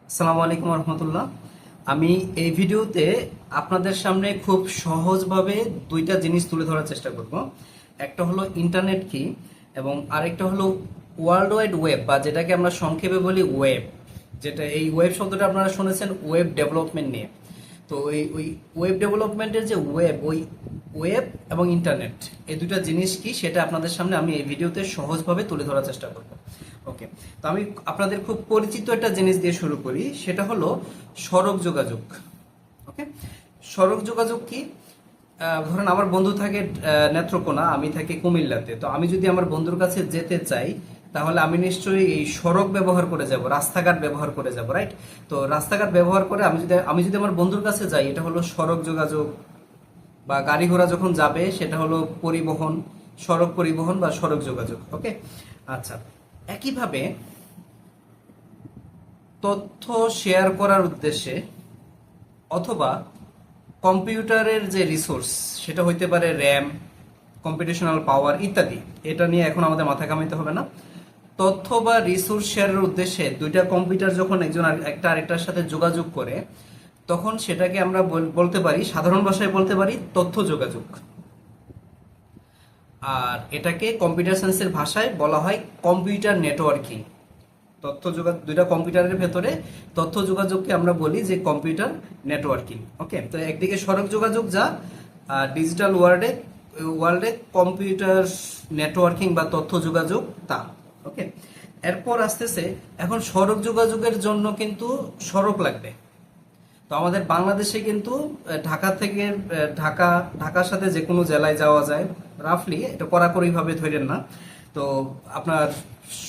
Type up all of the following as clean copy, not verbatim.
আসসালামু আলাইকুম রহমতুল্লাহ। আমি এই ভিডিওতে আপনাদের সামনে খুব সহজভাবে দুইটা জিনিস তুলে ধরার চেষ্টা করব। একটা হলো ইন্টারনেট কি এবং আরেকটা হলো ওয়ার্ল্ড ওয়াইড ওয়েব, বা যেটাকে আমরা সংক্ষেপে বলি ওয়েব। যেটা এই ওয়েব শব্দটা আপনারা শুনেছেন ওয়েব ডেভেলপমেন্ট নিয়ে। তো ওই ওয়েব ডেভেলপমেন্টের যে ওয়েব, ওই ওয়েব এবং ইন্টারনেট, এই দুটা জিনিস কি সেটা আপনাদের সামনে আমি এই ভিডিওতে সহজভাবে তুলে ধরার চেষ্টা করব। ওকে, তো আমি আপনাদের খুব পরিচিত একটা জিনিস দিয়ে শুরু করি, সেটা হলো সড়ক যোগাযোগ। ওকে, সড়ক যোগাযোগ কি? ধরেন আমার বন্ধু থাকে নেত্রকোনা, আমি থাকি কুমিল্লাতে। তো আমি যদি আমার বন্ধুর কাছে যেতে চাই, তাহলে আমি নিশ্চয়ই এই সড়ক ব্যবহার করে যাব, রাস্তাঘাট ব্যবহার করে যাব, রাইট? তো রাস্তাঘাট ব্যবহার করে আমি যদি আমার বন্ধুর কাছে যাই, এটা হলো সড়ক যোগাযোগ। বা গাড়ি ঘোড়া যখন যাবে, সেটা হলো পরিবহন, সড়ক পরিবহন বা সড়ক যোগাযোগ। ওকে, আচ্ছা। একইভাবে তথ্য শেয়ার করার উদ্দেশ্যে অথবা কম্পিউটারের যে রিসোর্স, সেটা হইতে পারে র্যাম, কম্পিউটেশনাল পাওয়ার ইত্যাদি। এটা নিয়ে এখন আমাদের মাথা কামাইতে হবে না। তথ্য বা রিসোর্স শেয়ারের উদ্দেশ্যে দুইটা কম্পিউটার যখন একজন একটা আরেকটার সাথে যোগাযোগ করে, তখন সেটাকে আমরা বলতে পারি, সাধারণ ভাষায় বলতে পারি তথ্য যোগাযোগ। আর এটাকে কম্পিউটার সায়েন্সের ভাষায় বলা হয় কম্পিউটার নেটওয়ার্কিং। দুইটা কম্পিউটারের ভেতরে তথ্য যোগাযোগকে আমরা বলি যে কম্পিউটার নেটওয়ার্কিং। ওকে, তো একদিকে সড়ক যোগাযোগ, যা ডিজিটাল ওয়ার্ল্ডে কম্পিউটার নেটওয়ার্কিং বা তথ্য যোগাযোগ তা। ওকে, এরপর আসতেছে, এখন সড়ক যোগাযোগের জন্য কিন্তু সড়ক লাগবে। তো আমাদের বাংলাদেশে কিন্তু ঢাকা থেকে ঢাকার সাথে যে কোনো জেলায় যাওয়া যায়, রাফলি, এটা কড়াকড়ি ভাবে ধরেন না। তো আপনার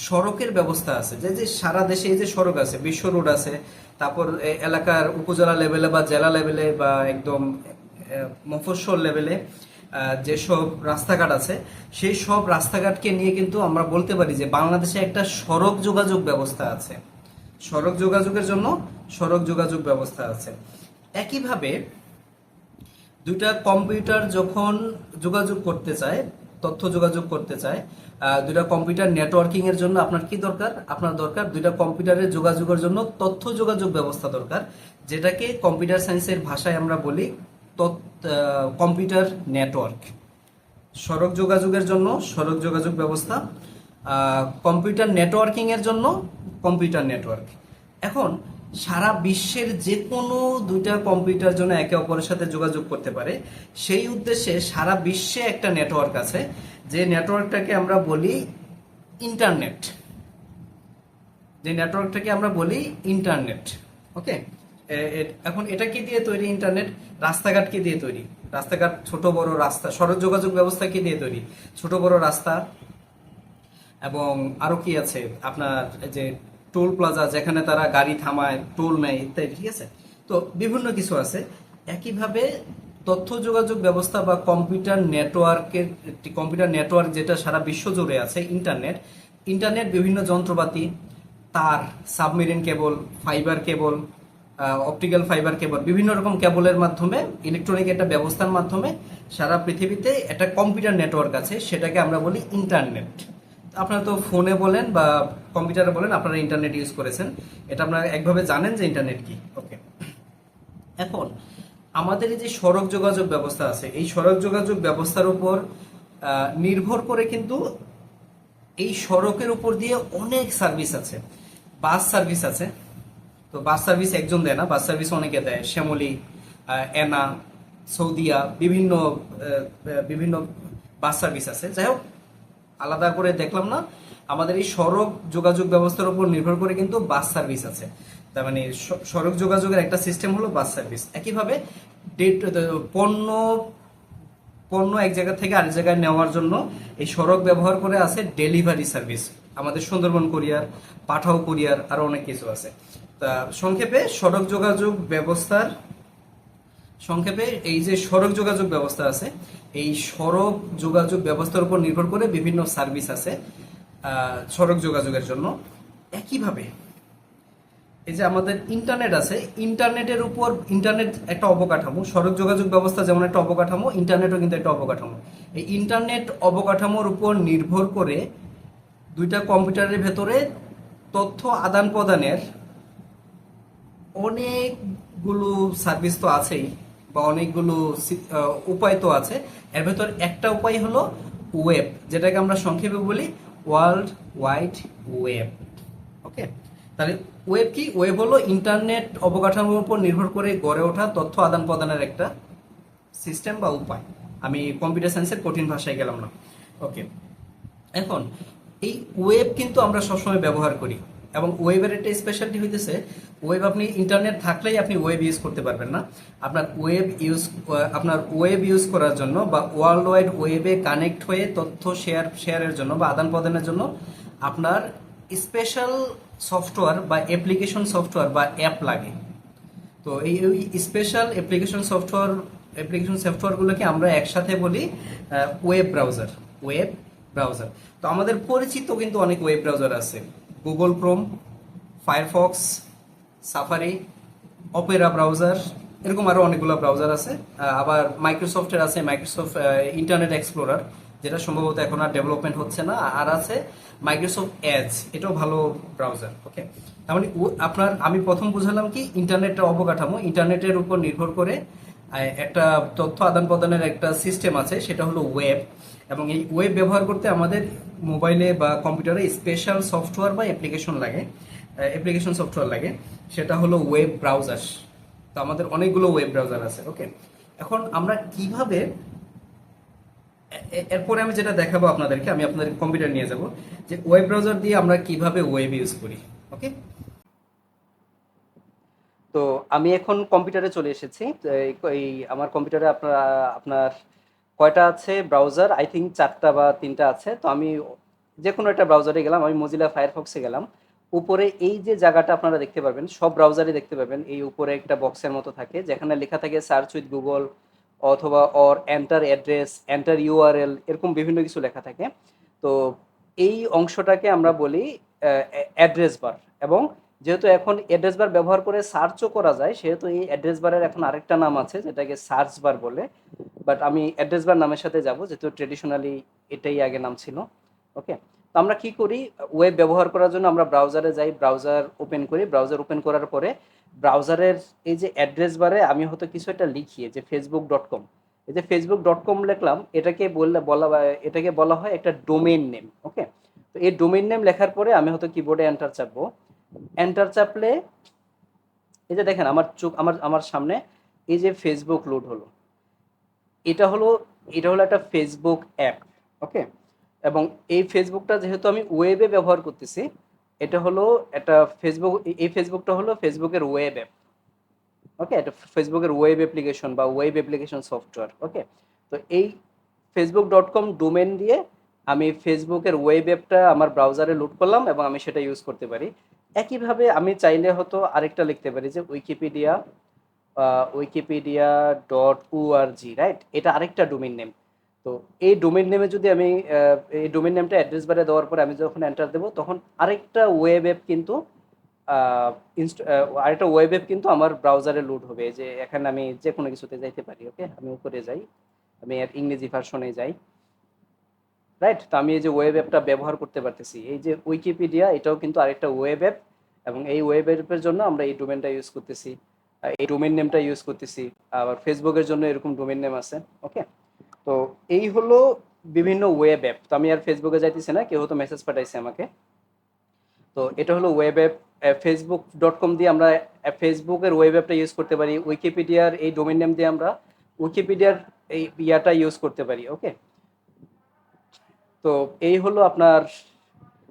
সড়কের ব্যবস্থা আছে, যে যে সারা দেশে এই যে সড়ক আছে, বিশ্ব রোড আছে, তারপর এলাকার উপজেলা লেভেলে বা জেলা লেভেলে বা একদম মফস্বল লেভেলে যেসব রাস্তাঘাট আছে, সেই সব রাস্তাঘাটকে নিয়ে কিন্তু আমরা বলতে পারি যে বাংলাদেশে একটা সড়ক যোগাযোগ ব্যবস্থা আছে। সড়ক যোগাযোগের জন্য সড়ক যোগাযোগ ব্যবস্থা আছে। একইভাবে দুইটা কম্পিউটার যখন যোগাযোগ করতে চায়, তথ্য যোগাযোগ করতে চায়, দুইটা কম্পিউটার নেটওয়ার্কিং এর জন্য আপনার কি দরকার? আপনার দরকার দুইটা কম্পিউটারের যোগাযোগের জন্য তথ্য যোগাযোগ ব্যবস্থা দরকার, যেটাকে কম্পিউটার সায়েন্সের ভাষায় আমরা বলি কম্পিউটার নেটওয়ার্ক। সড়ক যোগাযোগের জন্য সড়ক যোগাযোগ ব্যবস্থা, কম্পিউটার নেটওয়ার্কিং এর জন্য কম্পিউটার নেটওয়ার্ক। এখন সারা বিশ্বের যে কোনো দুইটা কম্পিউটার জন্য একে অপরের সাথে যোগাযোগ করতে পারে, সেই উদ্দেশ্যে সারা বিশ্বে একটা নেটওয়ার্ক আছে, যে নেটওয়ার্কটাকে আমরা বলি ইন্টারনেট। যে নেটওয়ার্কটাকে আমরা বলি ইন্টারনেট। ওকে, এখন এটা কি দিয়ে তৈরি? ইন্টারনেট রাস্তাঘাট কি দিয়ে তৈরি? রাস্তাঘাট, ছোট বড় রাস্তা, সড়ক যোগাযোগ ব্যবস্থা কি দিয়ে তৈরি? ছোট বড় রাস্তা, এবং আরো কি আছে আপনার, যে টোল প্লাজা, যেখানে তারা গাড়ি থামায়, টোল নেয় ইত্যাদি, ঠিক আছে? তো বিভিন্ন কিছু আছে। একইভাবে তথ্য যোগাযোগ ব্যবস্থা বা কম্পিউটার নেটওয়ার্ক যেটা সারা বিশ্ব জুড়ে আছে, ইন্টারনেট বিভিন্ন যন্ত্রপাতি, তার, submarine cable, fibre cable, optical fibre cable, বিভিন্ন রকম কেবলের মাধ্যমে, ইলেকট্রনিক একটা ব্যবস্থার মাধ্যমে সারা পৃথিবীতে একটা কম্পিউটার নেটওয়ার্ক আছে, সেটাকে আমরা বলি ইন্টারনেট। আপনারা তো ফোনে বলেন বা কম্পিউটারে বলেন, আপনারা ইন্টারনেট ইউজ করেছেন, এটা আপনারা একভাবে জানেন যে ইন্টারনেট কি। ওকে, এখন আমাদের এই যে সড়ক যোগাযোগ ব্যবস্থা আছে, এই সড়ক যোগাযোগ ব্যবস্থার উপর নির্ভর করে কিন্তু এই সড়কের উপর দিয়ে অনেক সার্ভিস আছে। বাস সার্ভিস আছে। তো বাস সার্ভিস একজন দেয় না, বাস সার্ভিস অনেকে দেয়, শ্যামলী, এনা, সৌদিয়া, বিভিন্ন বিভিন্ন বাস সার্ভিস আছে। যাই হোক, আলাদা করে দেখলাম না। আমাদের এই সড়ক যোগাযোগ ব্যবস্থার উপর নির্ভর করে কিন্তু বাস সার্ভিস আছে। তার মানে সড়ক যোগাযোগের একটা সিস্টেম হলো বাস সার্ভিস। একইভাবে পণ্য পণ্য এক জায়গা থেকে আরেক জায়গায় নেওয়ার জন্য এই সড়ক ব্যবহার করে আছে ডেলিভারি সার্ভিস। আমাদের সুন্দরবন কুরিয়ার, পাঠাও কুরিয়ার, আরো অনেক কিছু আছে। তা সংক্ষেপে এই যে সড়ক যোগাযোগ ব্যবস্থা আছে, এই সড়ক যোগাযোগ ব্যবস্থার উপর নির্ভর করে বিভিন্ন সার্ভিস আছে সড়ক যোগাযোগের জন্য। একইভাবে এই যে আমাদের ইন্টারনেট আছে, ইন্টারনেট একটা অবকাঠামো, সড়ক যোগাযোগ ব্যবস্থা যেমন একটা অবকাঠামো, ইন্টারনেটও কিন্তু একটা অবকাঠামো। এই ইন্টারনেট অবকাঠামোর উপর নির্ভর করে দুইটা কম্পিউটারের ভেতরে তথ্য আদান প্রদানের অনেকগুলো সার্ভিস তো আছেই, বা অনেকগুলো উপায় তো আছে। এর ভেতর একটা উপায় হলো ওয়েব, যেটাকে আমরা সংক্ষেপে বলি ওয়ার্ল্ড ওয়াইড ওয়েব। ওকে, তাহলে ওয়েব কি? ওয়েব হলো ইন্টারনেট অবকাঠামোর উপর নির্ভর করে গড়ে ওঠা তথ্য আদান প্রদানের একটা সিস্টেম বা উপায়। আমি কম্পিউটার সায়েন্সের কঠিন ভাষায় গেলাম না। ওকে, এখন এই ওয়েব কিন্তু আমরা সবসময় ব্যবহার করি, এবং ওয়েবের একটা স্পেশালিটি হইতেছে, ওয়েব আপনি ইন্টারনেট থাকলেই আপনি ওয়েব ইউজ করতে পারবেন না। আপনার ওয়েব ইউজ করার জন্য বা ওয়ার্ল্ড ওয়াইড ওয়েবে কানেক্ট হয়ে তথ্য শেয়ারের জন্য বা আদান প্রদানের জন্য আপনার স্পেশাল সফটওয়্যার বা অ্যাপ্লিকেশন সফটওয়্যার বা অ্যাপ লাগে। তো এই স্পেশাল অ্যাপ্লিকেশন সফটওয়্যারগুলোকে আমরা একসাথে বলি ওয়েব ব্রাউজার। তো আমাদের পরিচিত কিন্তু অনেক ওয়েব ব্রাউজার আছে, Google Chrome, Firefox, safari, Opera browser, এরকম আরো অনেকগুলো ব্রাউজার আছে। আবার মাইক্রোসফটের আছে মাইক্রোসফট ইন্টারনেট এক্সপ্লোরার, যেটা সম্ভবত এখন আর ডেভেলপমেন্ট হচ্ছে না। আর আছে মাইক্রোসফট এজ, এটাও ভালো ব্রাউজার। ওকে, তার মানে আমি প্রথম বুঝালাম কি ইন্টারনেটের অবকাঠামো, ইন্টারনেটের উপর নির্ভর করে একটা তথ্য আদান প্রদানের একটা সিস্টেম আছে, সেটা হলো ওয়েব। এবং এই ওয়েব ব্যবহার করতে আমাদের মোবাইলে বা কম্পিউটারে স্পেশাল সফটওয়্যার বা অ্যাপ্লিকেশন সফটওয়্যার লাগে, সেটা হলো ওয়েব ব্রাউজার। তো আমাদের অনেকগুলো ওয়েব ব্রাউজার আছে। ওকে, এখন আমরা কিভাবে এরপরে আমি যেটা দেখাবো আপনাদেরকে, আমি আপনাদের কম্পিউটার নিয়ে যাব, যে ওয়েব ব্রাউজার দিয়ে আমরা কিভাবে ওয়েব ইউজ করি। ওকে, তো আমি এখন কম্পিউটারে চলে এসেছি। তো এই আমার কম্পিউটারে আপনার কয়টা আছে ব্রাউজার? আই থিঙ্ক 4টা বা 3টা আছে। তো আমি যে কোনো একটা ব্রাউজারে গেলাম, আমি মজিলা ফায়ারফক্সে গেলাম। উপরে এই যে জায়গাটা আপনারা দেখতে পাবেন, সব ব্রাউজারে দেখতে পাবেন, এই উপরে একটা বক্সের মতো থাকে যেখানে লেখা থাকে সার্চ উইথ গুগল অথবা এন্টার অ্যাড্রেস, এন্টার ইউআরএল, এরকম বিভিন্ন কিছু লেখা থাকে। তো এই অংশটাকে আমরা বলি অ্যাড্রেস বার। এবং যেহেতু এখন অ্যাড্রেস বার ব্যবহার করে সার্চও করা যায়, সেহেতু এই অ্যাড্রেস বারের এখন আরেকটা নাম আছে যেটাকে সার্চ বার বলে। বাট আমি অ্যাড্রেস বার নামের সাথে যাব, যেহেতু ট্রেডিশনালি এটাই আগে নাম ছিল। ওকে, তো আমরা কি করি, ওয়েব ব্যবহার করার জন্য আমরা ব্রাউজারে যাই, ব্রাউজার ওপেন করি। ব্রাউজার ওপেন করার পরে ব্রাউজারের এই যে অ্যাড্রেস বারে আমি হয়তো কিছু একটা লিখি, যে facebook.com, এই যে facebook.com লিখলাম, এটাকে বলা হয় একটা ডোমেইন নেম। ওকে, তো এই ডোমেইন নেম লেখার পরে আমি হয়তো কিবোর্ডে এন্টার চাপবো। এন্টার চাপলে এই যে দেখেন আমার চোখ, আমার সামনে এই যে ফেসবুক লোড হলো। এটা হলো এটা হলো একটা ফেসবুক অ্যাপ। ওকে, এবং এই ফেসবুকটা যেহেতু আমি ওয়েবে ব্যবহার করতেছি, এটা হলো একটা ফেসবুক, এই ফেসবুকটা হলো ফেসবুকের ওয়েব অ্যাপ। ওকে, এটা ফেসবুকের ওয়েব অ্যাপ্লিকেশন বা ওয়েব অ্যাপ্লিকেশন সফটওয়্যার। ওকে, তো এই facebook.com ডোমেন দিয়ে আমি ফেসবুকের ওয়েব অ্যাপটা আমার ব্রাউজারে লোড করলাম এবং আমি সেটা ইউজ করতে পারি। একইভাবে আমি চাইলে হয়তো আরেকটা লিখতে পারি, যে উইকিপিডিয়া.org, রাইট? এটা আরেকটা ডোমেইন নেম। তো এই ডোমেইন নেমে যদি আমি এই ডোমেইন নেমটা অ্যাড্রেস বারে দেওয়ার পরে আমি যখন এন্টার দেবো, তখন আরেকটা ওয়েব অ্যাপ কিন্তু আরেকটা ওয়েব অ্যাপ কিন্তু আমার ব্রাউজারে লোড হবে। যে এখানে আমি যে কোনো কিছুতে যাইতে পারি। ওকে, আমি উপরে যাই, আমি এর ইংরেজি ভার্সনে যাই, রাইট? তো আমি এই যে ওয়েব অ্যাপটা ব্যবহার করতে পারতেছি, এই যে উইকিপিডিয়া, এটাও কিন্তু আরেকটা ওয়েব অ্যাপ। এবং এই ওয়েব অ্যাপের জন্য আমরা এই ডোমেনটা ইউজ করতেছি, এই ডোমেন নেমটা ইউজ করতেছি। আবার ফেসবুকের জন্য এরকম ডোমেন নেম আছে। ওকে, তো এই হলো বিভিন্ন ওয়েব অ্যাপ। তো আমি আর ফেসবুকে যাইতেছি না, কেউ হয়তো মেসেজ পাঠাইছে আমাকে। তো এটা হলো ওয়েব অ্যাপ। facebook.com দিয়ে আমরা ফেসবুকের ওয়েব অ্যাপটা ইউজ করতে পারি। উইকিপিডিয়ার এই ডোমেন নেম দিয়ে আমরা উইকিপিডিয়ার এই ইয়াটা ইউজ করতে পারি। ওকে, তো এই হলো আপনার,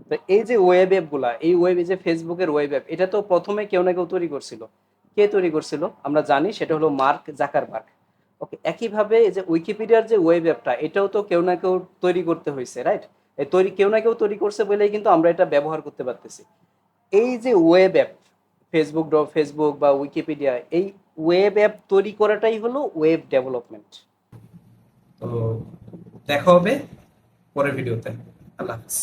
তো এই যে ওয়েব অ্যাপগুলা, এই যে ফেসবুকের ওয়েব অ্যাপ, এটা তো প্রথমে কেউ না কেউ তৈরি করছিল। কে তৈরি করছিল আমরা জানি, সেটা হলো মার্ক জাকারবার্গ। ওকে, একইভাবে এই যে উইকিপিডিয়ার যে ওয়েব অ্যাপটা, এটাও তো কেউ না কেউ তৈরি করতে হয়েছে, রাইট? কেউ না কেউ তৈরি করছে বলেই কিন্তু আমরা এটা ব্যবহার করতে পারতেছি। এই যে ওয়েব অ্যাপ, ফেসবুক বা উইকিপিডিয়া, এই ওয়েব অ্যাপ তৈরি করাটাই হলো ওয়েব ডেভেলপমেন্ট। তো দেখা হবে পরের ভিডিওতে। আল্লাহ হাফিজ।